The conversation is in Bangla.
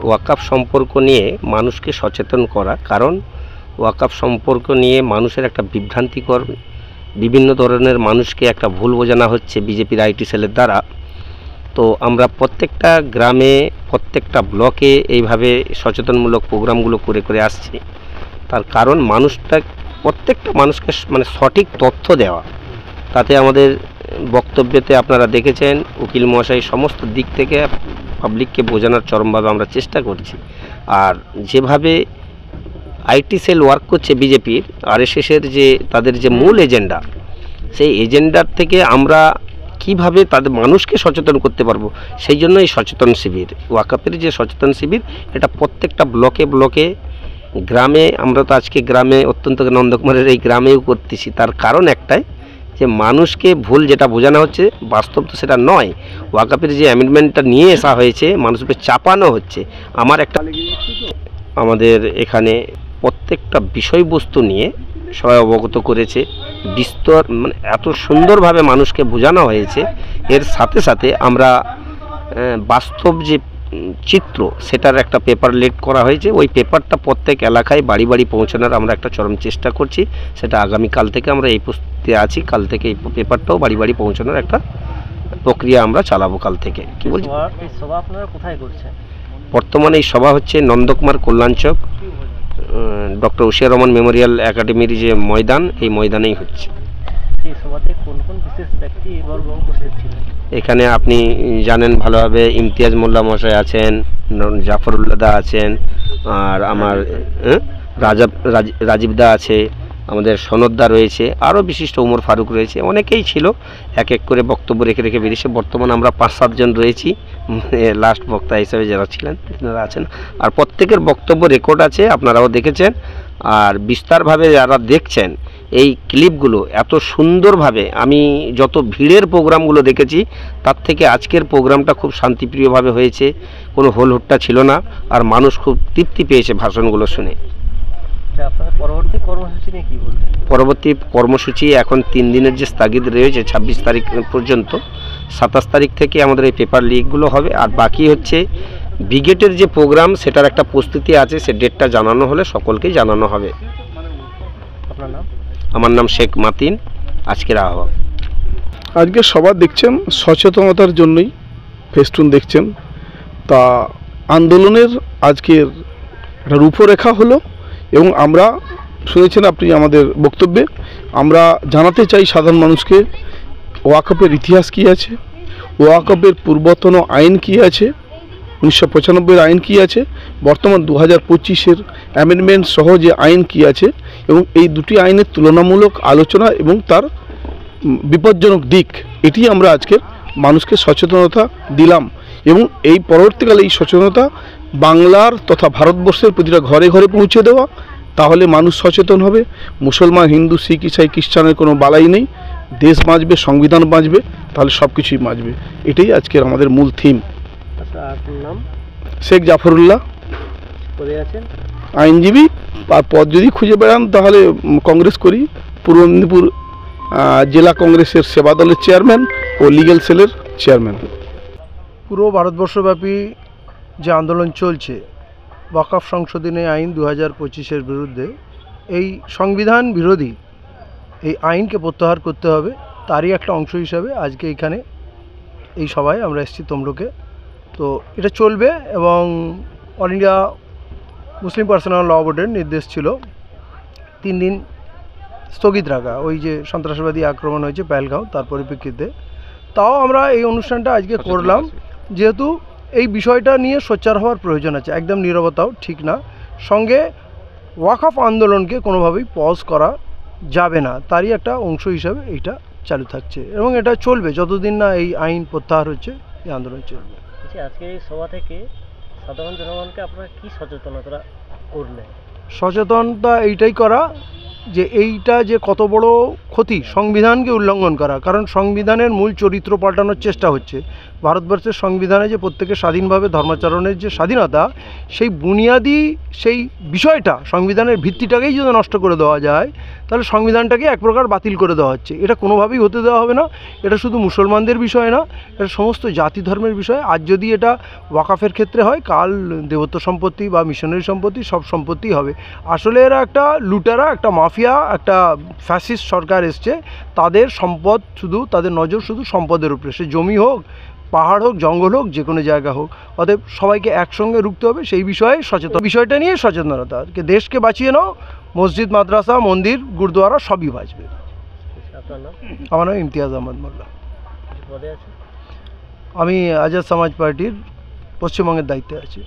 ওয়াকফ সম্পর্ক নিয়ে মানুষকে সচেতন করা, কারণ ওয়াকফ সম্পর্ক নিয়ে মানুষের একটা বিভ্রান্তিকর, বিভিন্ন ধরনের মানুষকে একটা ভুল বোঝানো হচ্ছে বিজেপির আইটি সেলের দ্বারা। তো আমরা প্রত্যেকটা গ্রামে, প্রত্যেকটা ব্লকে এইভাবে সচেতনমূলক প্রোগ্রামগুলো করে করে আসছি। তার কারণ প্রত্যেকটা মানুষকে মানে সঠিক তথ্য দেওয়া। তাতে আমাদের বক্তব্যতে আপনারা দেখেছেন উকিল মহাশয় সমস্ত দিক থেকে পাবলিককে বোঝানোর চরমভাবে আমরা চেষ্টা করছি। আর যেভাবে আইটি সেল ওয়ার্ক করছে বিজেপির, আরএসএসের যে তাদের যে মূল এজেন্ডা, সেই এজেন্ডার থেকে আমরা কিভাবে তাদের মানুষকে সচেতন করতে পারবো, সেই জন্য এই সচেতন শিবির, ওয়াকফের যে সচেতন শিবির, এটা প্রত্যেকটা ব্লকে ব্লকে, গ্রামে, আমরা তো আজকে গ্রামে অত্যন্ত নন্দকুমারের এই গ্রামেও করতেছি। তার কারণ একটাই, যে মানুষকে ভুল যেটা বোঝানো হচ্ছে বাস্তব তো সেটা নয়। ওয়াকফের যে অ্যামেন্ডমেন্টটা নিয়ে আসা হয়েছে মানুষকে চাপানো হচ্ছে। আমাদের এখানে প্রত্যেকটা বিষয়বস্তু নিয়ে সবাই অবগত করেছে, বিস্তর মানে এত সুন্দরভাবে মানুষকে বোঝানো হয়েছে। এর সাথে সাথে আমরা বাস্তব যে চিত্র, সেটার একটা পেপার লিক করা হয়েছে। ওই পেপারটা প্রত্যেক এলাকায় বাড়ি বাড়ি পৌঁছানোর আমরা একটা চরম চেষ্টা করছি। সেটা আগামীকাল থেকে আমরা এই প্রস্তুতি আছি। কাল থেকে এই পেপারটাও বাড়ি বাড়ি পৌঁছানোর একটা প্রক্রিয়া আমরা চালাবো কাল থেকে। কি বলছি, এই সভা আপনারা কোথায় করছেন? বর্তমানে এই সভা হচ্ছে নন্দকুমার কল্যাণচক, ডক্টর উশিয়ার রহমান মেমোরিয়াল একাডেমির যে ময়দান, এই ময়দানেই হচ্ছে। এই সভাতে কোন কোন বিশেষ ব্যক্তি উপস্থিত ছিলেন? এখানে আপনি জানেন ভালোভাবে, ইমতিয়াজ মোল্লা মশাই আছেন, জাফরুল্লাহ দা আছেন, আর আমার রাজীব দা আছে, আমাদের সনদদা রয়েছে, আরও বিশিষ্ট উমর ফারুক রয়েছে, অনেকেই ছিল। এক এক করে বক্তব্য রেখে রেখে বেরিয়েছে। বর্তমান আমরা 5-7 জন রয়েছি লাস্ট বক্তা হিসেবে যারা ছিলেন তারা আছেন। আর প্রত্যেকের বক্তব্য রেকর্ড আছে, আপনারাও দেখেছেন। আর বিস্তারভাবে যারা দেখছেন এই ক্লিপগুলো, এত সুন্দরভাবে আমি যত ভিড়ের প্রোগ্রামগুলো দেখেছি তার থেকে আজকের প্রোগ্রামটা খুব শান্তিপ্রিয়ভাবে হয়েছে, কোনো হোলহট্টা ছিল না, আর মানুষ খুব তৃপ্তি পেয়েছে ভাষণগুলো শুনে। পরবর্তী কর্মসূচি নিয়ে কি বলবেন? পরবর্তী কর্মসূচি এখন 3 দিনের যে স্থগিত রয়েছে 26 তারিখ পর্যন্ত, 27 তারিখ থেকে আমাদের এই পেপার লিকগুলো হবে। আর বাকি হচ্ছে ব্রিগেডের যে প্রোগ্রাম, সেটার একটা প্রস্তুতি আছে, সে ডেটটা জানানো হলে সকলকেই জানানো হবে। আপনার নাম? আমার নাম শেখ মাতিন, আজকের আহ্বায়ক। আজকে সভা দেখছেন সচেতনতার জন্যই, ফেস্টুন দেখছেন। তা আন্দোলনের আজকের একটা রূপরেখা হলো, এবং আমরা শুনেছেন আপনি আমাদের বক্তব্যে, আমরা জানাতে চাই সাধারণ মানুষকে ওয়াকফের ইতিহাস কী আছে, ওয়াকফের পূর্বতন আইন কী আছে, 1995 আইন কী আছে, বর্তমান 2025 অ্যামেন্ডমেন্ট সহ যে আইন কী আছে, এবং এই দুটি আইনের তুলনামূলক আলোচনা এবং তার বিপজ্জনক দিক, এটি আমরা আজকে মানুষকে সচেতনতা দিলাম। এবং এই পরবর্তীকালে এই সচেতনতা বাংলার তথা ভারতবর্ষের প্রতিটা ঘরে ঘরে পৌঁছে দেওয়া, তাহলে মানুষ সচেতন হবে। মুসলমান, হিন্দু, শিখ, ইসাই, খ্রিস্টানের কোনো বালাই নেই। দেশ বাঁচবে, সংবিধান বাঁচবে, তাহলে সব কিছুই বাঁচবে। এটাই আজকের আমাদের মূল থিম। আপনার নাম? শেখ জাফরুল্লাহ। কোথায় আছেন? আইনজীবী। আর পদ যদি খুঁজে বেড়ান তাহলে কংগ্রেস করি, পূর্ব মেদিনীপুর জেলা কংগ্রেসের সেবা দলের চেয়ারম্যান ও লিগ্যাল সেলের চেয়ারম্যান। পুরো ভারতবর্ষব্যাপী যে আন্দোলন চলছে ওয়াকফ সংশোধনী আইন 2025-এর বিরুদ্ধে, এই সংবিধান বিরোধী এই আইনকে প্রত্যাহার করতে হবে, তারই একটা অংশ হিসাবে আজকে এখানে এই সভায় আমরা এসেছি তমলুকে। তো এটা চলবে, এবং অল ইন্ডিয়া মুসলিম পার্সোনাল ল বোর্ডের নির্দেশ ছিল 3 দিন স্থগিত রাখা, ওই যে সন্ত্রাসবাদী আক্রমণ হয়েছে পেহেলগাঁও, তার পরিপ্রেক্ষিতে। তাও আমরা এই অনুষ্ঠানটা আজকে করলাম, যেহেতু এই বিষয়টা নিয়ে সোচ্চার হওয়ার প্রয়োজন আছে। একদম নীরবতাও ঠিক না, সঙ্গে ওয়াকফ আন্দোলনকে কোনোভাবেই পজ করা যাবে না, তারই একটা অংশ হিসাবে এইটা চালু থাকছে, এবং এটা চলবে যতদিন না এই আইন প্রত্যাহার হচ্ছে, এই আন্দোলন চলবে। আজকে এই সভা থেকে সাধারণ জনগণকে আপনারা কী সচেতনতা করলেন? সচেতনতা এইটাই করা যে এইটা যে কত বড় ক্ষতি সংবিধানকে উল্লঙ্ঘন করা, কারণ সংবিধানের মূল চরিত্র পাল্টানোর চেষ্টা হচ্ছে। ভারতবর্ষের সংবিধানে যে প্রত্যেকের স্বাধীনভাবে ধর্মাচরণের যে স্বাধীনতা, সেই বুনিয়াদি সেই বিষয়টা, সংবিধানের ভিত্তিটাকেই যদি নষ্ট করে দেওয়া যায়, তাহলে সংবিধানটাকে এক প্রকার বাতিল করে দেওয়া হচ্ছে। এটা কোনোভাবেই হতে দেওয়া হবে না। এটা শুধু মুসলমানদের বিষয় না, এটা সমস্ত জাতি ধর্মের বিষয়। আজ যদি এটা ওয়াকাফের ক্ষেত্রে হয়, কাল দেবত্ব সম্পত্তি বা মিশনারি সম্পত্তি, সব সম্পত্তি হবে। আসলে এরা একটা লুটারা, একটা মাফিয়া, একটা ফ্যাসিস্ট সরকার এসছে। তাদের সম্পদ শুধু, তাদের নজর শুধু সম্পদের উপরে, সে জমি হোক, পাহাড় হোক, জঙ্গল হোক, যে কোনো জায়গা হোক। অতএব সবাইকে একসঙ্গে রুখতে হবে, সেই বিষয়ে সচেতন, বিষয়টা নিয়ে সচেতনতা। দেশকে বাঁচিয়ে নাও, মসজিদ, মাদ্রাসা, মন্দির, গুরুদুয়ারা সবই বাঁচবে। আপনার নাম? আমার নাম ইমতিয়াজ আহমদ মোল্লা। পদে আছে? আমি আজাদ সমাজ পার্টির পশ্চিমবঙ্গের দায়িত্বে আছি।